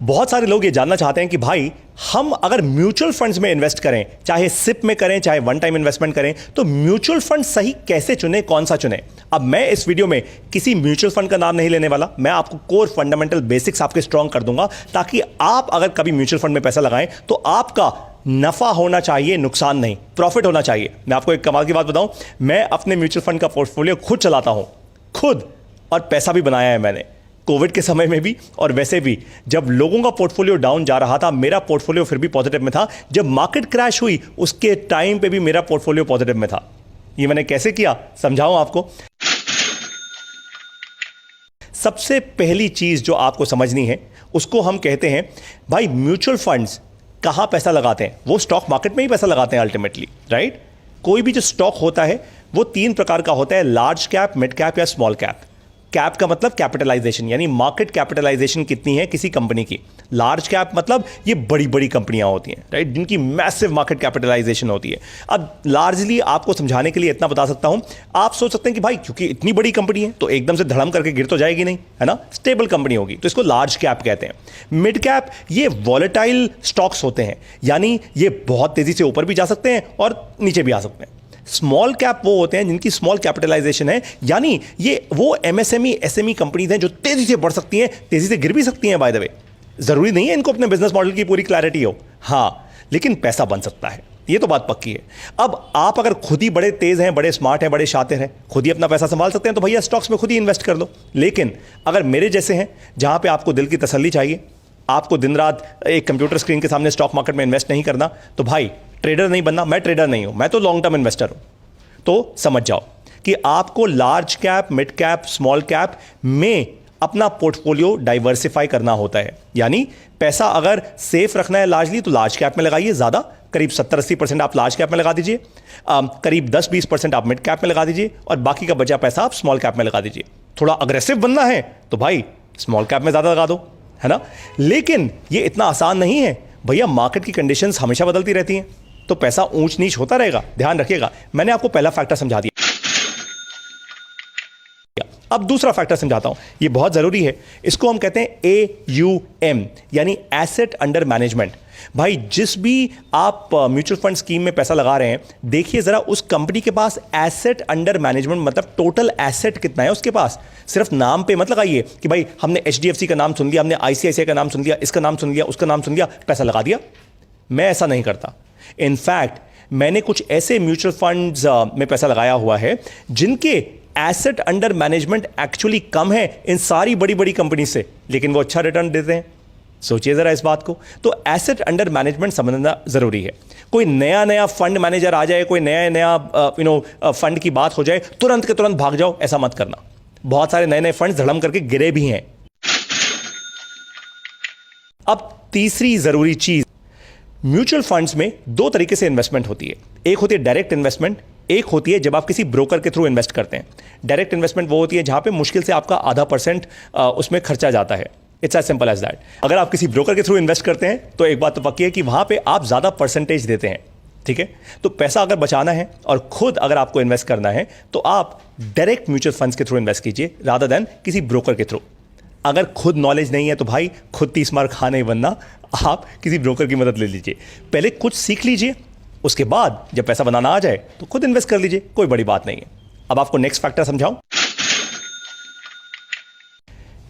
बहुत सारे लोग ये जानना चाहते हैं कि भाई हम अगर म्यूचुअल फंड्स में इन्वेस्ट करें, चाहे सिप में करें, चाहे वन टाइम इन्वेस्टमेंट करें, तो म्यूचुअल फंड सही कैसे चुने, कौन सा चुने। अब मैं इस वीडियो में किसी म्यूचुअल फंड का नाम नहीं लेने वाला, मैं आपको कोर फंडामेंटल बेसिक्स आपके स्ट्रांग कर दूंगा, ताकि आप अगर कभी म्यूचुअल फंड में पैसा लगाएं तो आपका नफा होना चाहिए, नुकसान नहीं, प्रॉफिट होना चाहिए। मैं आपको एक कमाल की बात बताऊं, मैं अपने म्यूचुअल फंड का पोर्टफोलियो खुद चलाता हूं, खुद, और पैसा भी बनाया है मैंने कोविड के समय में भी, और वैसे भी जब लोगों का पोर्टफोलियो डाउन जा रहा था, मेरा पोर्टफोलियो फिर भी पॉजिटिव में था। जब मार्केट क्रैश हुई उसके टाइम पे भी मेरा पोर्टफोलियो पॉजिटिव में था। ये मैंने कैसे किया समझाऊं आपको। सबसे पहली चीज जो आपको समझनी है उसको हम कहते हैं भाई म्यूचुअल फंड्स कहां पैसा लगाते हैं। वो स्टॉक मार्केट में ही पैसा लगाते हैं अल्टीमेटली, राइट। कोई भी जो स्टॉक होता है वो तीन प्रकार का होता है, लार्ज कैप, मिड कैप या स्मॉल कैप। कैप का मतलब कैपिटलाइजेशन, यानी मार्केट कैपिटलाइजेशन कितनी है किसी कंपनी की। लार्ज कैप मतलब ये बड़ी बड़ी कंपनियां होती हैं, राइट, जिनकी मैसिव मार्केट कैपिटलाइजेशन होती है। अब लार्जली आपको समझाने के लिए इतना बता सकता हूं, आप सोच सकते हैं कि भाई क्योंकि इतनी बड़ी कंपनी है तो एकदम से धड़म करके गिर तो जाएगी नहीं, है ना, स्टेबल कंपनी होगी, तो इसको लार्ज कैप कहते हैं। मिड कैप ये वॉलेटाइल स्टॉक्स होते हैं, यानी ये बहुत तेजी से ऊपर भी जा सकते हैं और नीचे भी आ सकते हैं। स्मॉल कैप वो होते हैं जिनकी स्मॉल कैपिटलाइजेशन है, यानी ये वो एमएसएमई एसएमई कंपनीज हैं जो तेजी से बढ़ सकती हैं, तेजी से गिर भी सकती हैं। बाय द वे, जरूरी नहीं है इनको अपने बिजनेस मॉडल की पूरी क्लैरिटी हो, हाँ, लेकिन पैसा बन सकता है, ये तो बात पक्की है। अब आप अगर खुद ही बड़े तेज हैं, बड़े स्मार्ट हैं, बड़े शातिर हैं, खुद ही अपना पैसा संभाल सकते हैं, तो भैया स्टॉक्स में खुद ही इन्वेस्ट कर लो। लेकिन अगर मेरे जैसे हैं जहां पे आपको दिल की तसल्ली चाहिए, आपको दिन रात एक कंप्यूटर स्क्रीन के सामने स्टॉक मार्केट में इन्वेस्ट नहीं करना, तो भाई ट्रेडर नहीं बनना। मैं ट्रेडर नहीं हूं, मैं तो लॉन्ग टर्म इन्वेस्टर हूं। तो समझ जाओ कि आपको large cap, mid cap, small cap में अपना पोर्टफोलियो डाइवर्सिफाई करना होता है। यानी पैसा अगर सेफ रखना है लार्जली तो लार्ज कैप में लगाइए, ज्यादा करीब 70-80% आप लार्ज कैप में लगा दीजिए, करीब 10-20% आप मिड कैप में लगा दीजिए, और बाकी का बचा पैसा आप स्मॉल कैप में लगा दीजिए। थोड़ा अग्रेसिव बनना है तो भाई स्मॉल कैप में ज्यादा लगा दो, है ना। लेकिन ये इतना आसान नहीं है भैया, मार्केट की कंडीशंस हमेशा बदलती रहती हैं, तो पैसा ऊंच नीच होता रहेगा, ध्यान रखिएगा। मैंने आपको पहला फैक्टर समझा दिया, अब दूसरा फैक्टर समझाता हूं, ये बहुत जरूरी है। इसको हम कहते हैं AUM, यानी एसेट अंडर मैनेजमेंट। भाई जिस भी आप म्यूचुअल फंड स्कीम में पैसा लगा रहे हैं, देखिए जरा उस कंपनी के पास एसेट अंडर मैनेजमेंट मतलब टोटल एसेट कितना है उसके पास। सिर्फ नाम पे मत लगाइए कि भाई हमने HDFC का नाम सुन लिया, हमने ICICI का नाम सुन लिया, इसका नाम सुन लिया, उसका नाम सुन लिया, पैसा लगा दिया। मैं ऐसा नहीं करता। इनफैक्ट मैंने कुछ ऐसे म्यूचुअल फंड्स में पैसा लगाया हुआ है जिनके एसेट अंडर मैनेजमेंट एक्चुअली कम है इन सारी बड़ी बड़ी कंपनी से, लेकिन वो अच्छा रिटर्न देते हैं। सोचिए जरा इस बात को। तो एसेट अंडर मैनेजमेंट समझना जरूरी है। कोई नया नया फंड मैनेजर आ जाए, कोई नया नया फंड की बात हो जाए, तुरंत के तुरंत भाग जाओ, ऐसा मत करना। बहुत सारे नए नए फंड धड़म करके गिरे भी हैं। अब तीसरी जरूरी चीज, म्यूचुअल फंड्स में दो तरीके से इन्वेस्टमेंट होती है। एक होती है डायरेक्ट इन्वेस्टमेंट, एक होती है जब आप किसी ब्रोकर के थ्रू इन्वेस्ट करते हैं। डायरेक्ट इन्वेस्टमेंट वो होती है जहां पे मुश्किल से आपका आधा % उसमें खर्चा जाता है। It's as simple as that. अगर आप किसी ब्रोकर के थ्रू इन्वेस्ट करते हैं तो एक बात तो पक्की है कि वहां पे आप ज्यादा % देते हैं, ठीक है। तो पैसा अगर बचाना है और खुद अगर आपको इन्वेस्ट करना है तो आप डायरेक्ट म्यूचुअल फंड्स के थ्रू इन्वेस्ट कीजिए रादर देन किसी ब्रोकर के थ्रू। अगर खुद नॉलेज नहीं है तो भाई खुद 30 मार खा नहीं बनना, आप किसी ब्रोकर की मदद ले लीजिए। पहले कुछ सीख लीजिए, उसके बाद जब पैसा बनाना आ जाए तो खुद इन्वेस्ट कर लीजिए, कोई बड़ी बात नहीं है। अब आपको नेक्स्ट फैक्टर समझाऊं,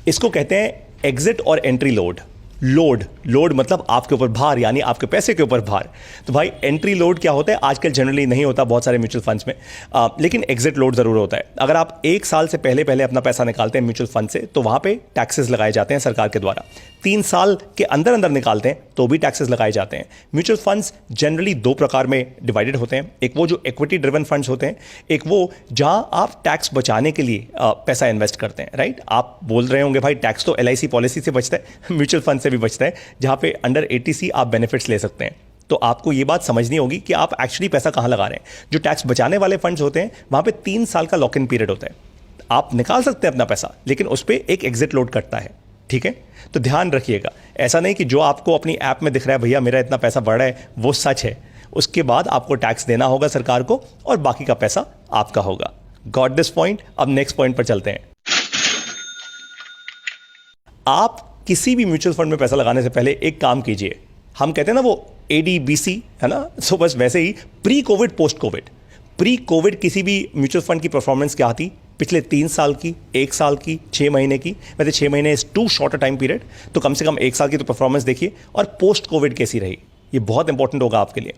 इसको कहते हैं एग्जिट और एंट्री लोड। लोड मतलब आपके ऊपर भार, यानी आपके पैसे के ऊपर भार। तो भाई एंट्री लोड क्या होता है, आजकल जनरली नहीं होता बहुत सारे म्यूचुअल फंड्स में, लेकिन एग्जिट लोड जरूर होता है। अगर आप 1 साल से पहले अपना पैसा निकालते हैं म्यूचुअल फंड से तो वहां पे टैक्सेस लगाए जाते हैं सरकार के द्वारा। 3 साल के अंदर निकालते हैं तो भी टैक्सेस लगाए जाते हैं। म्यूचुअल फंड्स जनरली 2 प्रकार में डिवाइडेड होते हैं। एक वो जो इक्विटी ड्रिवन फंड्स होते हैं, एक वो जहां आप टैक्स बचाने के लिए पैसा इन्वेस्ट करते हैं, राइट। आप बोल रहे होंगे भाई टैक्स तो LIC पॉलिसी से बचता है, म्यूचुअल फंड से भी बचता है, जहां पे अंडर 80C आप बेनिफिट्स ले सकते हैं। तो आपको ये बात समझनी होगी कि आप एक्चुअली पैसा कहां लगा रहे हैं। जो टैक्स बचाने वाले फंड्स होते हैं वहां पे 3 साल का लॉक इन पीरियड होता है। आप निकाल सकते हैं अपना पैसा, लेकिन उस पर एक एग्जिट लोड कटता है, ठीक है। तो ध्यान रखिएगा, ऐसा नहीं कि जो आपको अपनी ऐप में दिख रहा है भैया मेरा इतना पैसा बढ़ रहा है वो सच है। उसके बाद आपको टैक्स देना होगा सरकार को और बाकी का पैसा आपका होगा। Got this point. अब नेक्स्ट पॉइंट पर चलते हैं। आप किसी भी म्यूचुअल फंड में पैसा लगाने से पहले एक काम कीजिए, हम कहते हैं ना वो ADBC है ना, सो बस वैसे ही pre Covid post Covid. Pre Covid किसी भी म्यूचुअल फंड की परफॉर्मेंस क्या थी, पिछले 3 साल की, 1 साल की, 6 महीने की, वैसे 6 महीने is too short a time period, तो कम से कम 1 साल की तो परफॉर्मेंस देखिए, और पोस्ट कोविड कैसी रही, ये बहुत इंपॉर्टेंट होगा आपके लिए,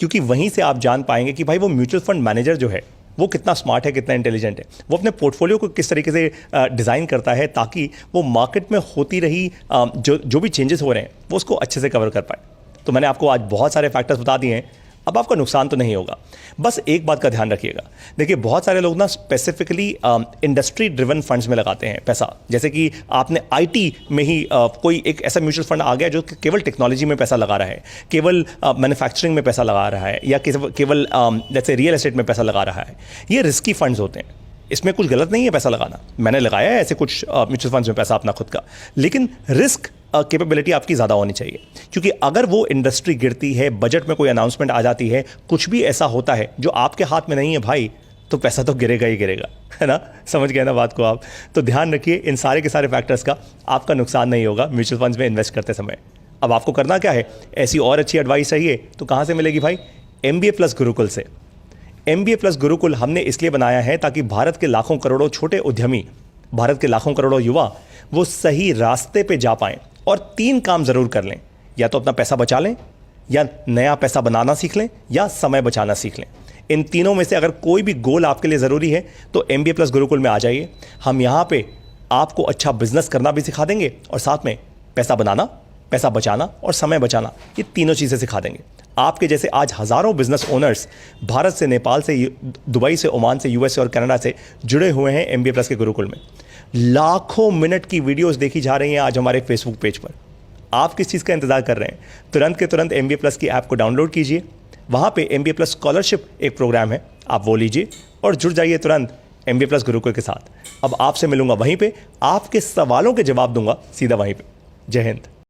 क्योंकि वहीं से आप जान पाएंगे कि भाई वो म्यूचुअल फंड मैनेजर जो है वो कितना स्मार्ट है, कितना इंटेलिजेंट है, वो अपने पोर्टफोलियो को किस तरीके से डिज़ाइन करता है ताकि वो मार्केट में होती रही जो भी चेंजेस हो रहे हैं वो उसको अच्छे से कवर कर पाए। तो मैंने आपको आज बहुत सारे फैक्टर्स बता दिए हैं, अब आपका नुकसान तो नहीं होगा। बस एक बात का ध्यान रखिएगा, देखिए बहुत सारे लोग ना स्पेसिफिकली इंडस्ट्री ड्रिवन फंड्स में लगाते हैं पैसा, जैसे कि आपने IT में ही कोई एक ऐसा म्यूचुअल फंड आ गया जो केवल टेक्नोलॉजी में पैसा लगा रहा है, केवल मैन्युफैक्चरिंग में पैसा लगा रहा है, या केवल जैसे रियल एस्टेट में पैसा लगा रहा है। ये रिस्की फंड्स होते हैं, इसमें कुछ गलत नहीं है पैसा लगाना, मैंने लगाया है ऐसे कुछ म्यूचुअल फंड्स में पैसा अपना खुद का, लेकिन रिस्क कैपेबिलिटी आपकी ज़्यादा होनी चाहिए, क्योंकि अगर वो इंडस्ट्री गिरती है, बजट में कोई अनाउंसमेंट आ जाती है, कुछ भी ऐसा होता है जो आपके हाथ में नहीं है भाई, तो पैसा तो गिरेगा ही गिरेगा, है ना। समझ गए ना बात को आप। तो ध्यान रखिए इन सारे के सारे फैक्टर्स का, आपका नुकसान नहीं होगा म्यूचुअल फंड्स में इन्वेस्ट करते समय। अब आपको करना क्या है, ऐसी और अच्छी एडवाइस चाहिए तो कहाँ से मिलेगी भाई, MBA प्लस गुरुकुल से। MBA प्लस गुरुकुल हमने इसलिए बनाया है ताकि भारत के लाखों करोड़ों छोटे उद्यमी, भारत के लाखों करोड़ों युवा वो सही रास्ते पे जा पाएं, और 3 काम ज़रूर कर लें, या तो अपना पैसा बचा लें, या नया पैसा बनाना सीख लें, या समय बचाना सीख लें। इन तीनों में से अगर कोई भी गोल आपके लिए ज़रूरी है तो MBA प्लस गुरुकुल में आ जाइए। हम यहाँ पे आपको अच्छा बिजनेस करना भी सिखा देंगे, और साथ में पैसा बनाना, पैसा बचाना और समय बचाना, ये तीनों चीज़ें सिखा देंगे। आपके जैसे आज हज़ारों बिजनेस ओनर्स भारत से, नेपाल से, दुबई से, ओमान से, USA और कनाडा से जुड़े हुए हैं MBA प्लस के गुरुकुल में। लाखों मिनट की वीडियोस देखी जा रही हैं आज हमारे फेसबुक पेज पर। आप किस चीज़ का इंतजार कर रहे हैं, तुरंत के तुरंत MBA प्लस की ऐप को डाउनलोड कीजिए। वहाँ पे MBA प्लस स्कॉलरशिप एक प्रोग्राम है, आप वो लीजिए और जुड़ जाइए तुरंत MBA प्लस गुरुकुल के साथ। अब आपसे मिलूंगा वहीं पे, आपके सवालों के जवाब दूंगा सीधा वहीं पे। जय हिंद।